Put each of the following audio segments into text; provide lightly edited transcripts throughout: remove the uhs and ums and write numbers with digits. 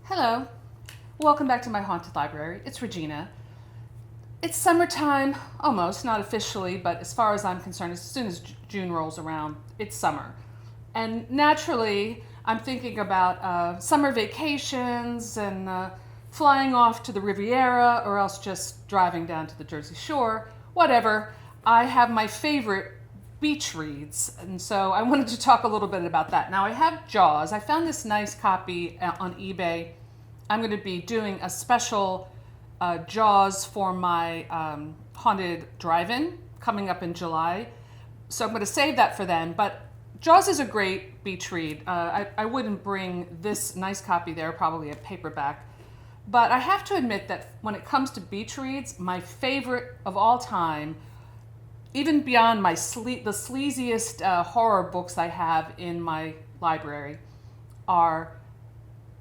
Hello, welcome back to my haunted library. It's Regina. It's summertime, almost, not officially, but as far as I'm concerned, as soon as June rolls around, it's summer. And naturally, I'm thinking about summer vacations and flying off to the Riviera or else just driving down to the Jersey Shore, whatever. I have my favorite beach reads, and so I wanted to talk a little bit about that. Now I have Jaws. I found this nice copy on eBay. I'm going to be doing a special Jaws for my haunted drive-in coming up in July, so I'm going to save that for then. But Jaws is a great beach read. I wouldn't bring this nice copy there, probably a paperback, but I have to admit that when it comes to beach reads, my favorite of all time, even beyond the sleaziest horror books I have in my library, are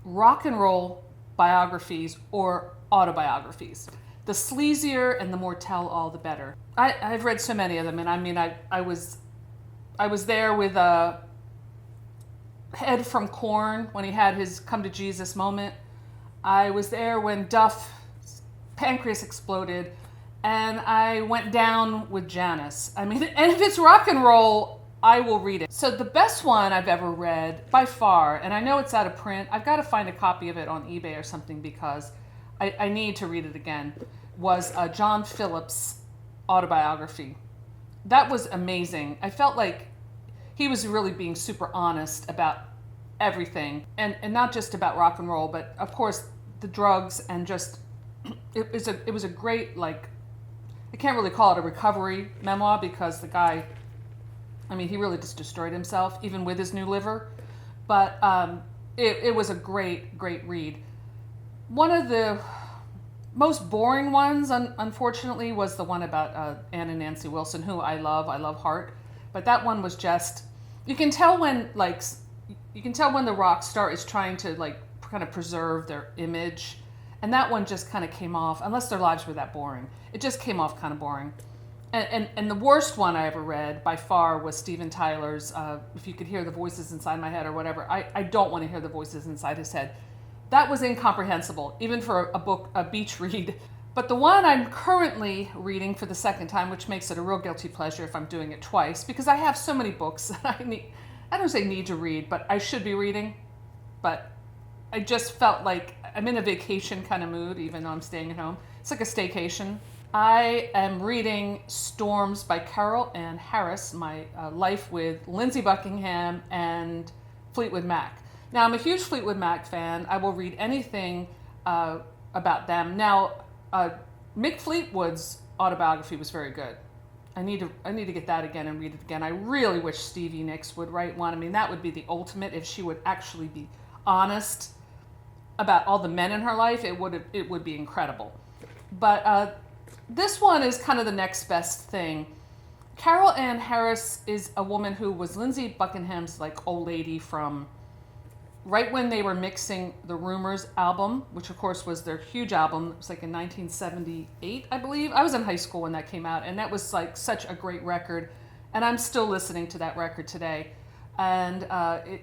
rock and roll biographies or autobiographies. The sleazier and the more tell-all, the better. I've read so many of them, and I mean, I was there with Ed from Korn when he had his come to Jesus moment. I was there when Duff's pancreas exploded. And I went down with Janice. I mean, and if it's rock and roll, I will read it. So the best one I've ever read, by far, and I know it's out of print, I've got to find a copy of it on eBay or something because I need to read it again, was John Phillips' autobiography. That was amazing. I felt like he was really being super honest about everything, and not just about rock and roll, but of course the drugs, and just, it was a great, like, I can't really call it a recovery memoir because the guy, I mean, he really just destroyed himself, even with his new liver. But it was a great, great read. One of the most boring ones, unfortunately, was the one about Anne and Nancy Wilson, who I love. I love Heart. But that one was just, you can tell when the rock star is trying to, like, kind of preserve their image. And that one just kind of came off, unless their lives were that boring, it just came off kind of boring. And the worst one I ever read, by far, was Steven Tyler's If You Could Hear the Voices Inside My Head or whatever. I don't want to hear the voices inside his head. That was incomprehensible, even for a beach read. But the one I'm currently reading for the second time, which makes it a real guilty pleasure if I'm doing it twice, because I have so many books that I don't say need to read, but I should be reading. But I just felt like I'm in a vacation kind of mood, even though I'm staying at home. It's like a staycation. I am reading Storms by Carol Ann Harris, my life with Lindsey Buckingham and Fleetwood Mac. Now, I'm a huge Fleetwood Mac fan. I will read anything about them. Now, Mick Fleetwood's autobiography was very good. I need to get that again and read it again. I really wish Stevie Nicks would write one. I mean, that would be the ultimate if she would actually be honest about all the men in her life. It would be incredible. But this one is kind of the next best thing. Carol Ann Harris is a woman who was Lindsey Buckingham's, like, old lady from right when they were mixing the Rumors album, which of course was their huge album. It was like in 1978, I believe. I was in high school when that came out, and that was like such a great record, and I'm still listening to that record today. And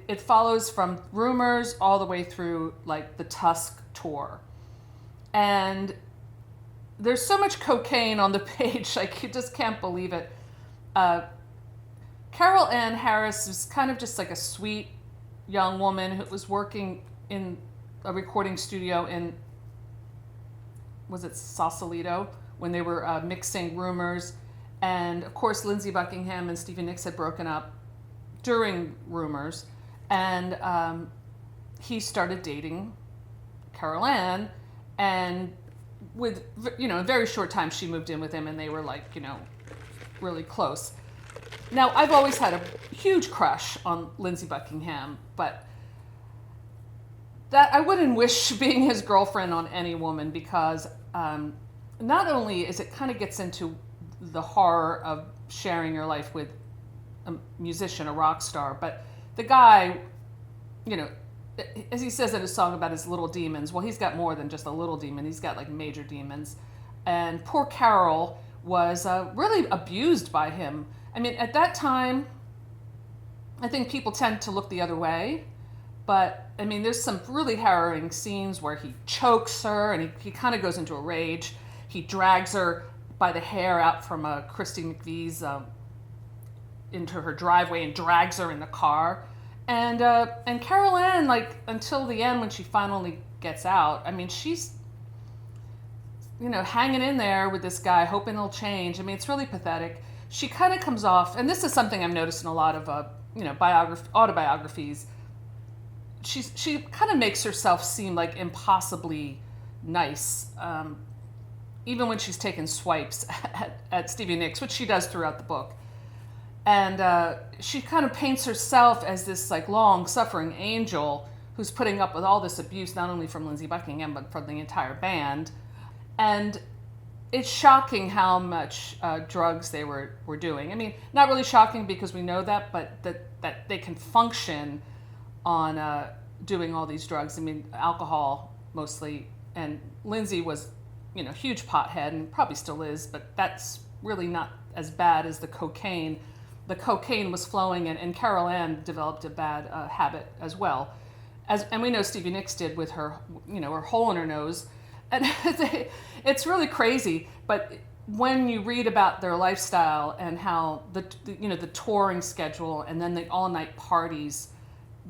it follows from Rumors all the way through, like, the Tusk tour. And there's so much cocaine on the page, like, you just can't believe it. Carol Ann Harris was kind of just like a sweet young woman who was working in a recording studio in, was it Sausalito, when they were mixing Rumors. And of course, Lindsey Buckingham and Stevie Nicks had broken up during Rumors, and he started dating Carol Ann, and with, a very short time she moved in with him, and they were, like, really close. Now, I've always had a huge crush on Lindsey Buckingham, but that I wouldn't wish being his girlfriend on any woman, because not only is it kind of gets into the horror of sharing your life with a musician, a rock star, but the guy, as he says in his song about his little demons, well, he's got more than just a little demon. He's got, like, major demons. And poor Carol was really abused by him. I mean, at that time, I think people tend to look the other way, But, I mean, there's some really harrowing scenes where he chokes her and he kind of goes into a rage. He drags her by the hair out from Christy McVie's into her driveway and drags her in the car. And Carol Ann, like, until the end when she finally gets out, I mean, she's, hanging in there with this guy, hoping he'll change. I mean, it's really pathetic. She kind of comes off, and this is something I've noticed in a lot of, autobiographies. She kind of makes herself seem like impossibly nice, even when she's taking swipes at Stevie Nicks, which she does throughout the book. And she kind of paints herself as this like long-suffering angel who's putting up with all this abuse, not only from Lindsey Buckingham, but from the entire band. And it's shocking how much drugs they were doing. I mean, not really shocking because we know that, but that they can function on doing all these drugs. I mean, alcohol mostly. And Lindsey was, huge pothead and probably still is, but that's really not as bad as the cocaine. The cocaine was flowing, and Carol Ann developed a bad habit as well. And we know Stevie Nicks did with her, her hole in her nose. And it's really crazy, but when you read about their lifestyle and how the touring schedule and then the all-night parties,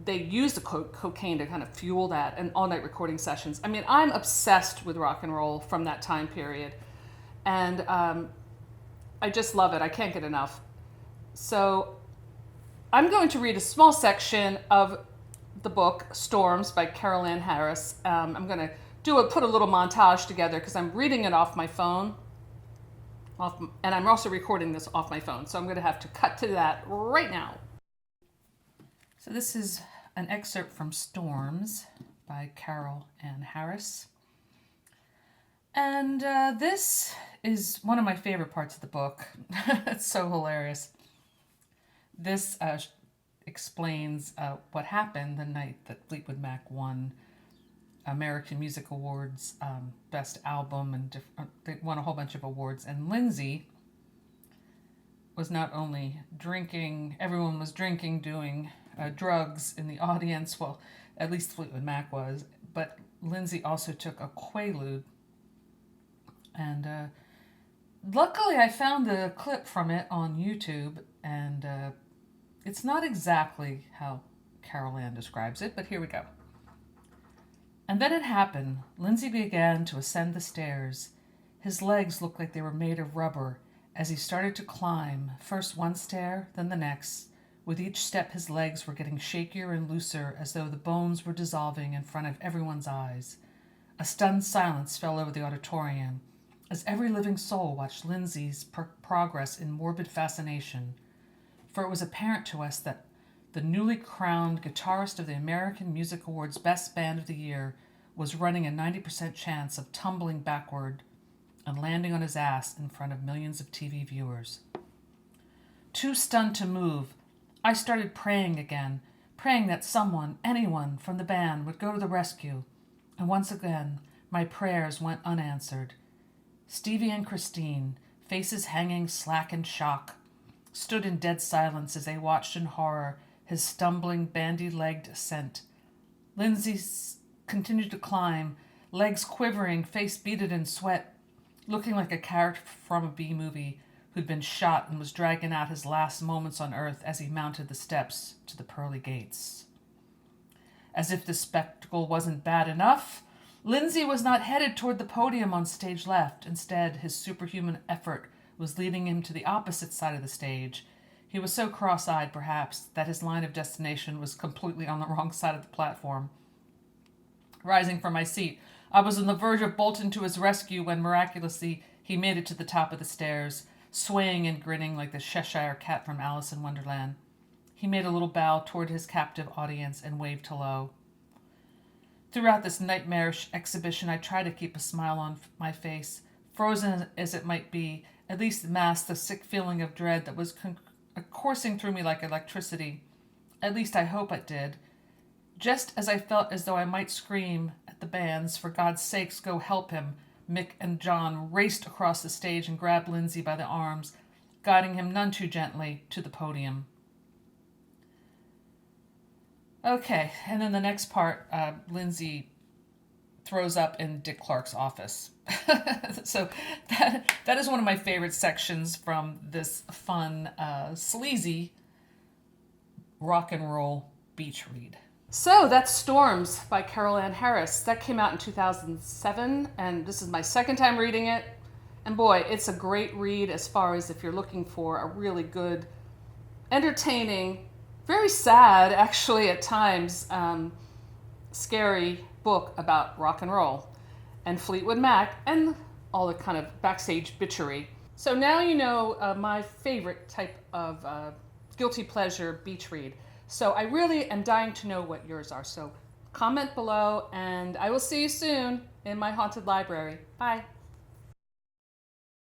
they use the cocaine to kind of fuel that, and all-night recording sessions. I mean, I'm obsessed with rock and roll from that time period, and I just love it. I can't get enough. So I'm going to read a small section of the book Storms by Carol Ann Harris. I'm going to put a little montage together because I'm reading it off my phone, and I'm also recording this off my phone. So I'm going to have to cut to that right now. So this is an excerpt from Storms by Carol Ann Harris. And this is one of my favorite parts of the book. It's so hilarious. This explains what happened the night that Fleetwood Mac won American Music Awards, Best Album, and they won a whole bunch of awards. And Lindsey was not only drinking, everyone was drinking, doing drugs in the audience. Well, at least Fleetwood Mac was, but Lindsey also took a Quaalude. And luckily I found the clip from it on YouTube, and it's not exactly how Carol Ann describes it, but here we go. And then it happened. Lindsey began to ascend the stairs. His legs looked like they were made of rubber as he started to climb, first one stair, then the next. With each step, his legs were getting shakier and looser, as though the bones were dissolving in front of everyone's eyes. A stunned silence fell over the auditorium, as every living soul watched Lindsey's progress in morbid fascination. For it was apparent to us that the newly crowned guitarist of the American Music Awards Best Band of the Year was running a 90% chance of tumbling backward and landing on his ass in front of millions of TV viewers. Too stunned to move, I started praying again, praying that someone, anyone from the band would go to the rescue. And once again, my prayers went unanswered. Stevie and Christine, faces hanging slack in shock, stood in dead silence as they watched in horror his stumbling, bandy-legged ascent. Lindsey continued to climb, legs quivering, face beaded in sweat, looking like a character from a B-movie who'd been shot and was dragging out his last moments on earth as he mounted the steps to the pearly gates. As if the spectacle wasn't bad enough, Lindsey was not headed toward the podium on stage left. Instead, his superhuman effort was leading him to the opposite side of the stage. He was so cross-eyed, perhaps, that his line of destination was completely on the wrong side of the platform. Rising from my seat, I was on the verge of bolting to his rescue when, miraculously, he made it to the top of the stairs, swaying and grinning like the Cheshire Cat from Alice in Wonderland. He made a little bow toward his captive audience and waved hello. Throughout this nightmarish exhibition, I tried to keep a smile on my face, frozen as it might be, at least mask the sick feeling of dread that was coursing through me like electricity. At least I hope it did. Just as I felt as though I might scream at the bands, "For God's sakes, go help him," Mick and John raced across the stage and grabbed Lindsey by the arms, guiding him none too gently to the podium. Okay, and then the next part, Lindsey throws up in Dick Clark's office. So that is one of my favorite sections from this fun, sleazy rock and roll beach read. So that's Storms by Carol Ann Harris. That came out in 2007, and this is my second time reading it. And boy, it's a great read as far as if you're looking for a really good, entertaining, very sad actually at times, scary book about rock and roll and Fleetwood Mac and all the kind of backstage bitchery. So now you know my favorite type of guilty pleasure beach read. So I really am dying to know what yours are. So comment below, and I will see you soon in my haunted library. Bye.